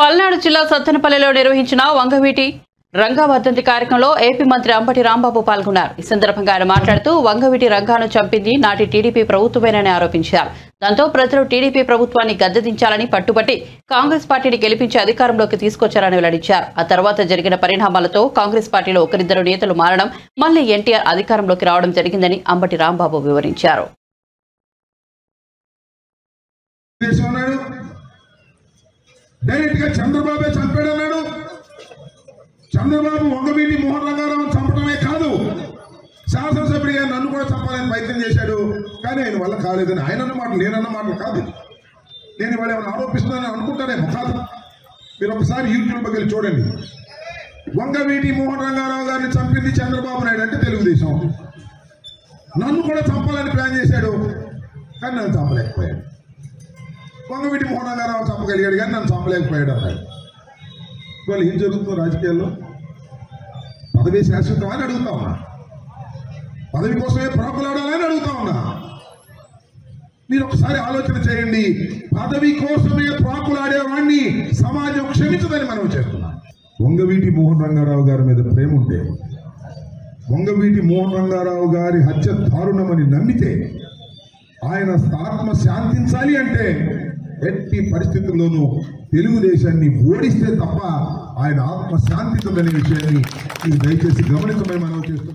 పల్నాడు జిల్లా సత్తెనపల్లిలో నిర్వహించిన వంగవీటి రంగా వర్ధంతి కార్యక్రమంలో ఏపీ మంత్రి అంబటి రాంబాబు పాల్గొన్నారు. ఈ సందర్భంగా ఆయన మాట్లాడుతూ వంగవీటి రంగాను చంపింది నాటి టీడీపీ ప్రభుత్వమేనని ఆరోపించారు. దాంతో ప్రజలు టీడీపీ ప్రభుత్వాన్ని గద్దెదించాలని పట్టుబట్టి కాంగ్రెస్ పార్టీని గెలిపించి అధికారంలోకి తీసుకొచ్చారని వెల్లడించారు. ఆ తర్వాత జరిగిన పరిణామాలతో కాంగ్రెస్ పార్టీలో ఒకరిద్దరు నేతలు మారడం, మళ్లీ ఎన్టీఆర్ అధికారంలోకి రావడం జరిగిందని అంబటి రాంబాబు వివరించారు. డైరెక్ట్ గా చంద్రబాబే చంపాడన్నాడు. చంద్రబాబు వంగవీటి మోహన్ రంగారావు చంపడమే కాదు, శాసనసభ్యుడిగా నన్ను కూడా చంపాలని ప్రయత్నం చేశాడు. కానీ ఆయన వల్ల కాలేదని ఆయన అన్న మాటలు, నేనన్న మాటలు కాదు. నేను వాళ్ళు ఏమైనా ఆరోపిస్తున్నానని అనుకుంటానేమో కాదు. మీరు ఒకసారి యూట్యూబ్కి వెళ్ళి చూడండి. వంగవీటి మోహన్ రంగారావు గారిని చంపింది చంద్రబాబు నాయుడు అంటే తెలుగుదేశం. నన్ను కూడా చంపాలని ప్లాన్ చేశాడు, కానీ నన్ను చంపలేకపోయాడు. వంగవీటి మోహన్ రంగారావు చంపగలిగాడు కానీ నన్ను చంపలేకపోయాడు అన్నాడు. వాళ్ళు ఏం జరుగుతుందో రాజకీయాల్లో? పదవి శాశ్వతం అని అడుగుతా ఉన్నా, పదవి కోసమే ప్రాకులాడాలని అడుగుతా ఉన్నా. మీరు ఒకసారి ఆలోచన చేయండి. పదవి కోసమే ప్రాకులాడేవాడిని సమాజం క్షమించదని మనం చేస్తున్నాం. వంగవీటి మోహన్ రంగారావు గారి మీద ప్రేమ ఉంటే, వంగవీటి మోహన్ రంగారావు గారి హత్య దారుణమని నమ్మితే, ఆయన ఆత్మ శాంతించాలి అంటే ఎట్టి పరిస్థితుల్లోనూ తెలుగుదేశాన్ని ఓడిస్తే తప్ప ఆయన ఆత్మ శాంతించదనే విషయాన్ని మీరు దయచేసి గమనించమని మనం చేస్తున్నాం.